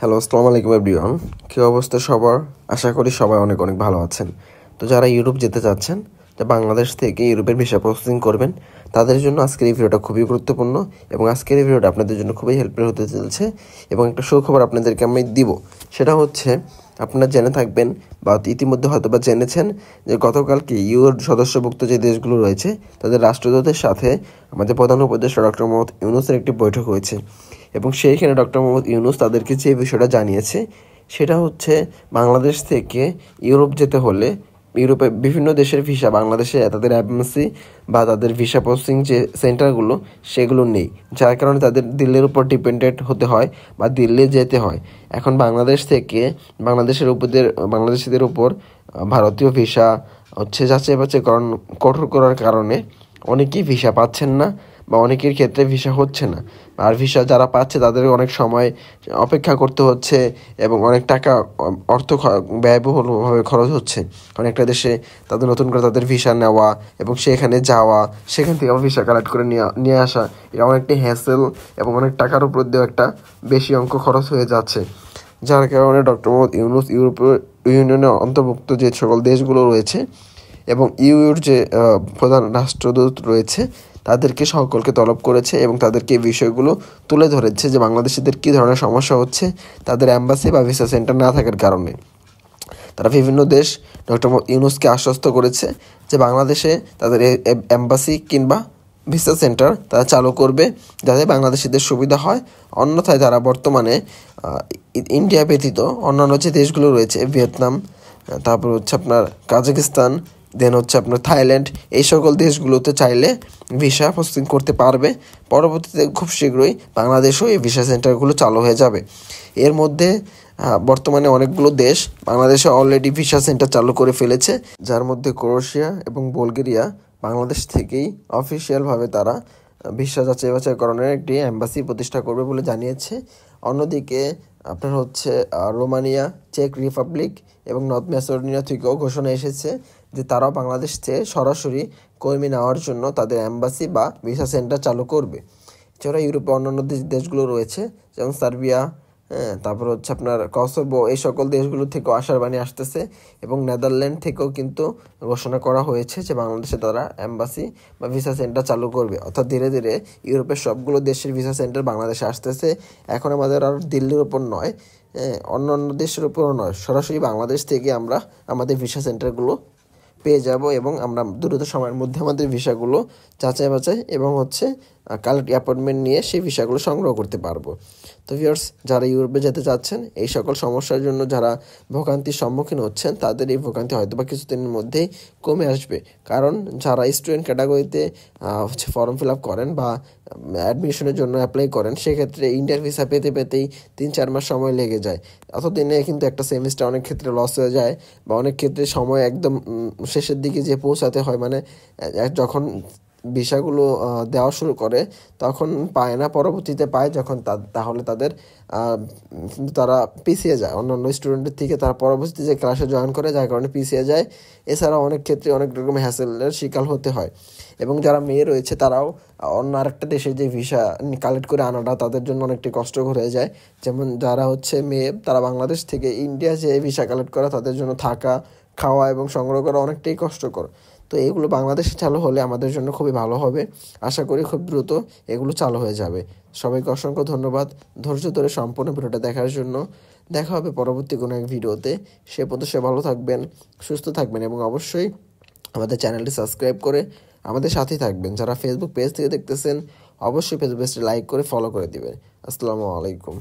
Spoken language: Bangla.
হ্যালো, আসসালামু আলাইকুম এভরিওয়ান। কী অবস্থা সবার? আশা করি সবাই অনেক অনেক ভালো আছেন। তো যারা ইউরোপ যেতে চাচ্ছেন, যে বাংলাদেশ থেকে ইউরোপের ভিসা প্রসেসিং করবেন, তাদের জন্য আজকের এই ভিডিওটা খুবই গুরুত্বপূর্ণ এবং আজকের এই ভিডিওটা আপনাদের জন্য খুবই হেল্পফুল হতে চলছে এবং একটা সুখবর আপনাদেরকে আমি দিব। সেটা হচ্ছে আপনারা জেনে থাকবেন বা ইতিমধ্যে হয়তো বা জেনেছেন যে গতকালকে ইউর সদস্যভুক্ত যে দেশগুলো রয়েছে তাদের রাষ্ট্রদূতের সাথে আমাদের প্রধান উপদেষ্টা ডক্টর মোহাম্মদ ইউনূসের একটি বৈঠক হয়েছে এবং সেইখানে ডক্টর মোহাম্মদ ইউনূস তাদেরকে যে বিষয়টা জানিয়েছে সেটা হচ্ছে বাংলাদেশ থেকে ইউরোপ যেতে হলে ইউরোপের বিভিন্ন দেশের ভিসা বাংলাদেশে তাদের অ্যাম্বাসি বা তাদের ভিসা প্রসেসিং যে সেন্টারগুলো সেগুলো নেই, যার কারণে তাদের দিল্লির উপর ডিপেন্ডেন্ট হতে হয় বা দিল্লি যেতে হয়। এখন বাংলাদেশ থেকে বাংলাদেশিদের উপর ভারতীয় ভিসা হচ্ছে যাচাই বাছাই কঠোর করার কারণে অনেকেই ভিসা পাচ্ছেন না বা অনেকের ক্ষেত্রে ভিসা হচ্ছে না। আর ভিসা যারা পাচ্ছে তাদের অনেক সময় অপেক্ষা করতে হচ্ছে এবং অনেক টাকা ব্যয়বহুলভাবে খরচ হচ্ছে। অনেকটা দেশে তাদের নতুন করে তাদের ভিসা নেওয়া এবং সেখানে যাওয়া, সেখান থেকে আবার ভিসা কালেক্ট করে নিয়ে আসা, এটা অনেকটাই হ্যাসেল এবং অনেক টাকার উপর দিয়েও একটা বেশি অঙ্ক খরচ হয়ে যাচ্ছে। যার কারণে ডক্টর মোহাম্মদ ইউনূস ইউরোপীয় ইউনিয়নের অন্তর্ভুক্ত যে সকল দেশগুলো রয়েছে এবং ইউর যে প্রধান রাষ্ট্রদূত রয়েছে তাদেরকে সকলকে তলব করেছে এবং তাদেরকে এই বিষয়গুলো তুলে ধরেছে যে বাংলাদেশিদের কী ধরনের সমস্যা হচ্ছে তাদের অ্যাম্বাসি বা ভিসা সেন্টার না থাকার কারণে। তারা বিভিন্ন দেশ ডক্টর ইউনূসকে আশ্বস্ত করেছে যে বাংলাদেশে তাদের অ্যাম্বাসি কিংবা ভিসা সেন্টার তারা চালু করবে যাতে বাংলাদেশিদের সুবিধা হয়। অন্যথায় তারা বর্তমানে ইন্ডিয়া ব্যতীত অন্যান্য যে দেশগুলো রয়েছে ভিয়েতনাম, তারপর হচ্ছে আপনার কাজাকিস্তান, দেন হচ্ছে আপনার থাইল্যান্ড, এই সকল দেশগুলোতে চাইলে ভিসা প্রসেসিং করতে পারবে। পরবর্তীতে খুব শীঘ্রই বাংলাদেশেও এই ভিসা সেন্টারগুলো চালু হয়ে যাবে। এর মধ্যে বর্তমানে অনেকগুলো দেশ বাংলাদেশে অলরেডি ভিসা সেন্টার চালু করে ফেলেছে, যার মধ্যে ক্রোয়েশিয়া এবং বুলগেরিয়া বাংলাদেশ থেকেই অফিসিয়ালভাবে তারা ভিসা যাচাই বাছাইকরণের একটি অ্যাম্বাসি প্রতিষ্ঠা করবে বলে জানিয়েছে। অন্যদিকে আপনার হচ্ছে রোমানিয়া, চেক রিপাবলিক এবং নর্থ ম্যাসেডোনিয়া থেকেও ঘোষণা এসেছে যে তারাও বাংলাদেশ থেকে সরাসরি কর্মী নেওয়ার জন্য তাদের অ্যাম্বাসি বা ভিসা সেন্টার চালু করবে। এছাড়া ইউরোপে অন্যান্য দেশগুলো রয়েছে যেমন সার্বিয়া, তারপর হচ্ছে আপনার কসোভো, এই সকল দেশগুলো থেকেও আশার বাণী আসতেছে এবং নেদারল্যান্ড থেকেও কিন্তু ঘোষণা করা হয়েছে যে বাংলাদেশে তারা অ্যাম্বাসি বা ভিসা সেন্টার চালু করবে। অর্থাৎ ধীরে ধীরে ইউরোপের সবগুলো দেশের ভিসা সেন্টার বাংলাদেশে আসতেছে। এখন আমাদের আর দিল্লির ওপর নয়, অন্য দেশের উপরও নয়, সরাসরি বাংলাদেশ থেকে আমরা আমাদের ভিসা সেন্টারগুলো পেয়ে যাব এবং আমরা দ্রুত সময়ের মধ্যে আমাদের ভিসাগুলো যাচাই বাছাই এবং হচ্ছে কালেক্ট অ্যাপয়েন্টমেন্ট নিয়ে সেই ভিসাগুলো সংগ্রহ করতে পারবো। তো ভিউয়ার্স, যারা ইউরোপে যেতে চাচ্ছেন এই সকল সমস্যার জন্য যারা ভোগান্তির সম্মুখীন হচ্ছেন তাদের এই ভোগান্তি হয়তো বা কিছুদিনের মধ্যেই কমে আসবে। কারণ যারা স্টুডেন্ট ক্যাটাগরিতে হচ্ছে ফর্ম ফিল আপ করেন বা অ্যাডমিশনের জন্য অ্যাপ্লাই করেন সেক্ষেত্রে ইন্টার ভিসা পেতে পেতেই 3-4 মাস সময় লেগে যায়। অতদিনে কিন্তু একটা সেমিস্টার অনেক ক্ষেত্রে লস হয়ে যায় বা অনেক ক্ষেত্রে সময় একদম শেষের দিকে যে পৌঁছাতে হয়, মানে যখন ভিসাগুলো দেওয়া শুরু করে তখন পায় না, পরবর্তীতে পায় যখন তাহলে তারা পিছিয়ে যায় অন্যান্য স্টুডেন্টের থেকে, তারা পরবর্তীতে যে ক্লাসে জয়েন করে যার কারণে পিছিয়ে যায়। এছাড়া অনেক ক্ষেত্রে অনেক রকম হ্যাসেলের শিকার হতে হয় এবং যারা মেয়ে রয়েছে তারাও অন্য আরেকটা দেশে যে ভিসা কালেক্ট করে আনাটা তাদের জন্য অনেকটি কষ্টকর হয়ে যায়। যেমন যারা হচ্ছে মেয়ে তারা বাংলাদেশ থেকে ইন্ডিয়া যে ভিসা কালেক্ট করা তাদের জন্য থাকা, খাওয়া এবং সংগ্রহ করা অনেকটাই কষ্টকর। তো এগুলো বাংলাদেশে চালু হলে আমাদের জন্য খুবই ভালো হবে। আশা করি খুব দ্রুত এগুলো চালু হয়ে যাবে। সবাইকে অসংখ্য ধন্যবাদ ধৈর্য ধরে সম্পূর্ণ ভিডিওটা দেখার জন্য। দেখা হবে পরবর্তী কোনো এক ভিডিওতে। সে পর্যন্ত সে ভালো থাকবেন, সুস্থ থাকবেন এবং অবশ্যই আমাদের চ্যানেলটি সাবস্ক্রাইব করে আমাদের সাথেই থাকবেন। যারা ফেসবুক পেজ থেকে দেখতেছেন অবশ্যই ফেসবুক পেজটি লাইক করে ফলো করে দিবেন। আসসালামু আলাইকুম।